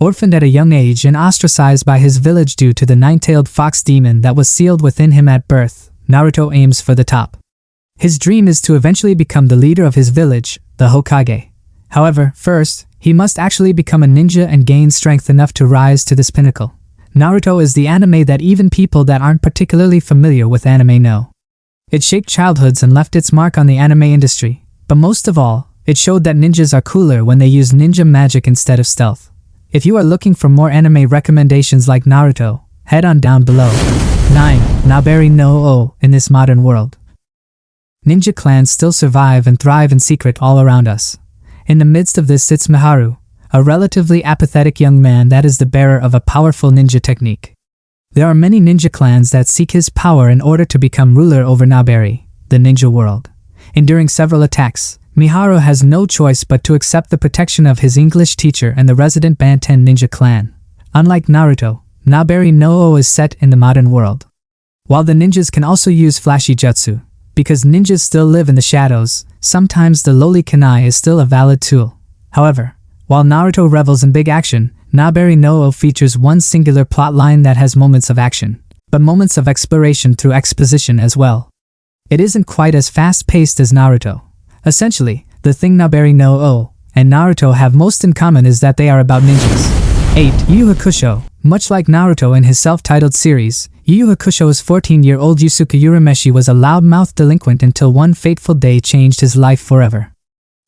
Orphaned at a young age and ostracized by his village due to the nine-tailed fox demon that was sealed within him at birth, Naruto aims for the top. His dream is to eventually become the leader of his village, the Hokage. However, first, he must actually become a ninja and gain strength enough to rise to this pinnacle. Naruto is the anime that even people that aren't particularly familiar with anime know. It shaped childhoods and left its mark on the anime industry, but most of all, it showed that ninjas are cooler when they use ninja magic instead of stealth. If you are looking for more anime recommendations like Naruto, head on down below. 9. Naberi no O in this modern world. Ninja clans still survive and thrive in secret all around us. In the midst of this sits Miharu, a relatively apathetic young man that is the bearer of a powerful ninja technique. There are many ninja clans that seek his power in order to become ruler over Naberi, the ninja world. Enduring several attacks, Miharu has no choice but to accept the protection of his English teacher and the resident Banten ninja clan. Unlike Naruto, Naberi no O is set in the modern world. While the ninjas can also use flashy jutsu, because ninjas still live in the shadows, sometimes the lowly kunai is still a valid tool. However, while Naruto revels in big action, Naberi no O features one singular plotline that has moments of action, but moments of exploration through exposition as well. It isn't quite as fast-paced as Naruto. Essentially, the thing Naberi no O and Naruto have most in common is that they are about ninjas. 8. Yu Yu Hakusho. Much like Naruto in his self-titled series, Yu Yu Hakusho's 14-year-old Yusuke Urameshi was a loudmouthed delinquent until one fateful day changed his life forever.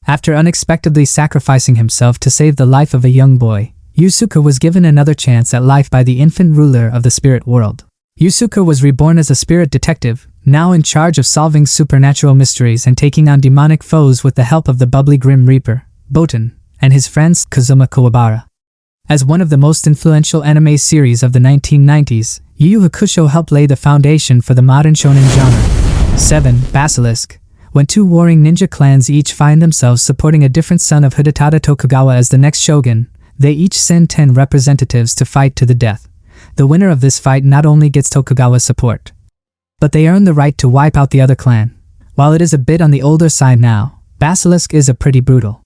After unexpectedly sacrificing himself to save the life of a young boy, Yusuke was given another chance at life by the infant ruler of the spirit world. Yusuke was reborn as a spirit detective, now in charge of solving supernatural mysteries and taking on demonic foes with the help of the bubbly Grim Reaper, Boten, and his friends Kazuma Kuwabara. As one of the most influential anime series of the 1990s, Yu Yu Hakusho helped lay the foundation for the modern shonen genre. 7. Basilisk. When two warring ninja clans each find themselves supporting a different son of Hidetada Tokugawa as the next shogun, they each send 10 representatives to fight to the death. The winner of this fight not only gets Tokugawa's support, but they earn the right to wipe out the other clan. While it is a bit on the older side now, Basilisk is a pretty brutal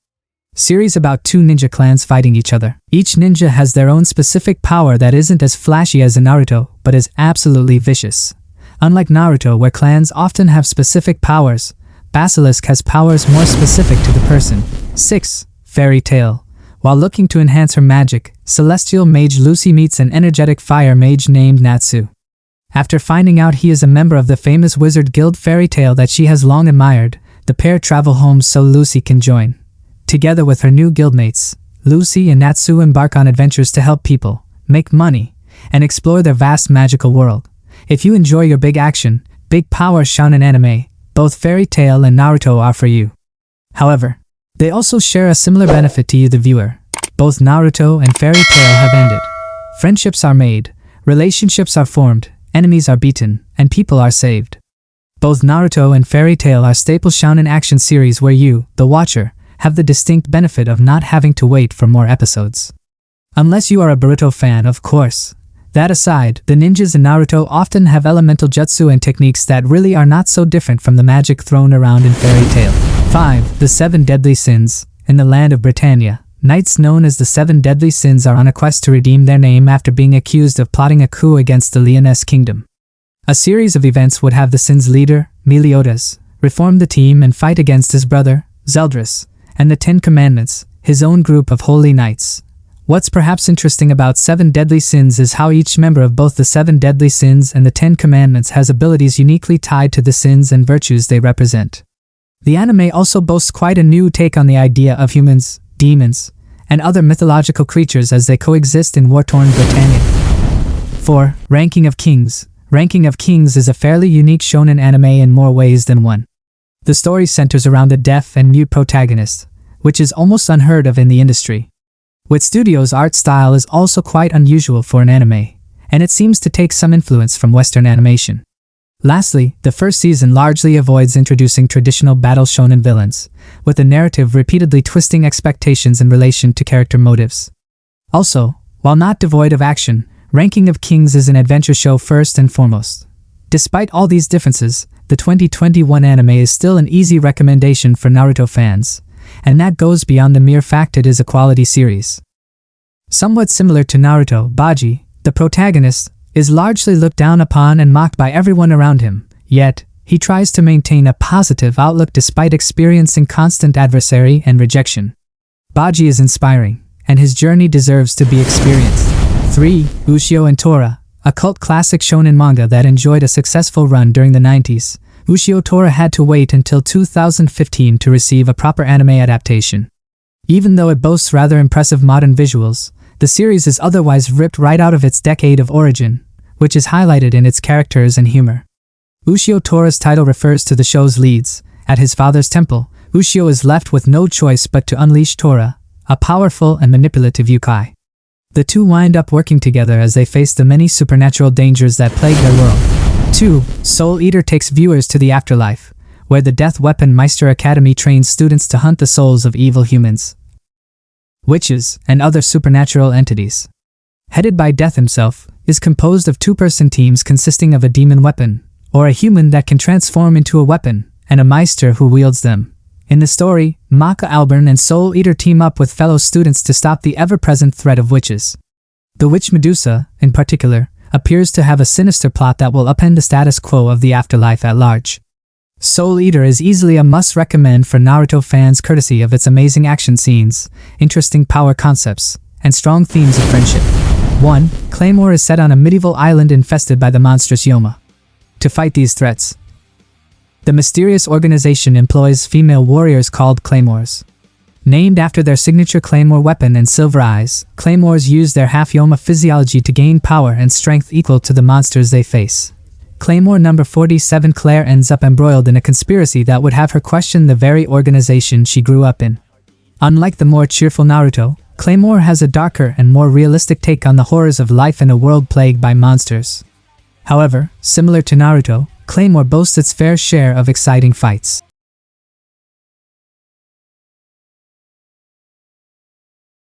series about two ninja clans fighting each other. Each ninja has their own specific power that isn't as flashy as in Naruto, but is absolutely vicious. Unlike Naruto, where clans often have specific powers, Basilisk has powers more specific to the person. 6. Fairy Tail. While looking to enhance her magic, celestial mage Lucy meets an energetic fire mage named Natsu. After finding out he is a member of the famous wizard guild Fairy Tail that she has long admired, the pair travel home so Lucy can join. Together with her new guildmates, Lucy and Natsu embark on adventures to help people, make money, and explore their vast magical world. If you enjoy your big action, big power shounen anime, both Fairy Tail and Naruto are for you. However, they also share a similar benefit to you the viewer. Both Naruto and Fairy Tail have ended. Friendships are made, relationships are formed, enemies are beaten, and people are saved. Both Naruto and Fairy Tail are staple shounen action series where you, the watcher, have the distinct benefit of not having to wait for more episodes. Unless you are a Boruto fan, of course. That aside, the ninjas in Naruto often have elemental jutsu and techniques that really are not so different from the magic thrown around in Fairy Tail. 5. The 7 Deadly Sins. In the land of Britannia, knights known as the 7 Deadly Sins are on a quest to redeem their name after being accused of plotting a coup against the Lyonesse kingdom. A series of events would have the Sins leader, Meliodas, reform the team and fight against his brother, Zeldris, and the 10 Commandments, his own group of holy knights. What's perhaps interesting about 7 Deadly Sins is how each member of both the 7 Deadly Sins and the 10 Commandments has abilities uniquely tied to the sins and virtues they represent. The anime also boasts quite a new take on the idea of humans, demons, and other mythological creatures as they coexist in war-torn Britannia. 4. Ranking of Kings. Ranking of Kings is a fairly unique shonen anime in more ways than one. The story centers around the deaf and mute protagonist, which is almost unheard of in the industry. With Studio's art style is also quite unusual for an anime, and it seems to take some influence from Western animation. Lastly, the first season largely avoids introducing traditional battle shonen villains, with the narrative repeatedly twisting expectations in relation to character motives. Also, while not devoid of action, Ranking of Kings is an adventure show first and foremost. Despite all these differences, the 2021 anime is still an easy recommendation for Naruto fans, and that goes beyond the mere fact it is a quality series. Somewhat similar to Naruto, Baji, the protagonist, is largely looked down upon and mocked by everyone around him, yet, he tries to maintain a positive outlook despite experiencing constant adversary and rejection. Baji is inspiring, and his journey deserves to be experienced. 3. Usio and Torah, a cult classic shonen manga that enjoyed a successful run during the 90s. Usio Torah had to wait until 2015 to receive a proper anime adaptation. Even though it boasts rather impressive modern visuals, the series is otherwise ripped right out of its decade of origin, which is highlighted in its characters and humor. Usio Torah's title refers to the show's leads. At his father's temple, Usio is left with no choice but to unleash Torah, a powerful and manipulative yokai. The two wind up working together as they face the many supernatural dangers that plague their world. 2. Soul Eater takes viewers to the afterlife, where the Death Weapon Meister Academy trains students to hunt the souls of evil humans, witches, and other supernatural entities. Headed by Death himself, is composed of two-person teams consisting of a demon weapon, or a human that can transform into a weapon, and a Meister who wields them. In the story, Maka Alburn and Soul Eater team up with fellow students to stop the ever-present threat of witches. The witch Medusa, in particular, appears to have a sinister plot that will upend the status quo of the afterlife at large. Soul Eater is easily a must-recommend for Naruto fans courtesy of its amazing action scenes, interesting power concepts, and strong themes of friendship. 1. Claymore is set on a medieval island infested by the monstrous Yoma. To fight these threats, the mysterious organization employs female warriors called Claymores. Named after their signature Claymore weapon and silver eyes, Claymores use their half-Yoma physiology to gain power and strength equal to the monsters they face. Claymore number 47 Claire ends up embroiled in a conspiracy that would have her question the very organization she grew up in. Unlike the more cheerful Naruto, Claymore has a darker and more realistic take on the horrors of life in a world plagued by monsters. However, similar to Naruto, Claymore boasts its fair share of exciting fights.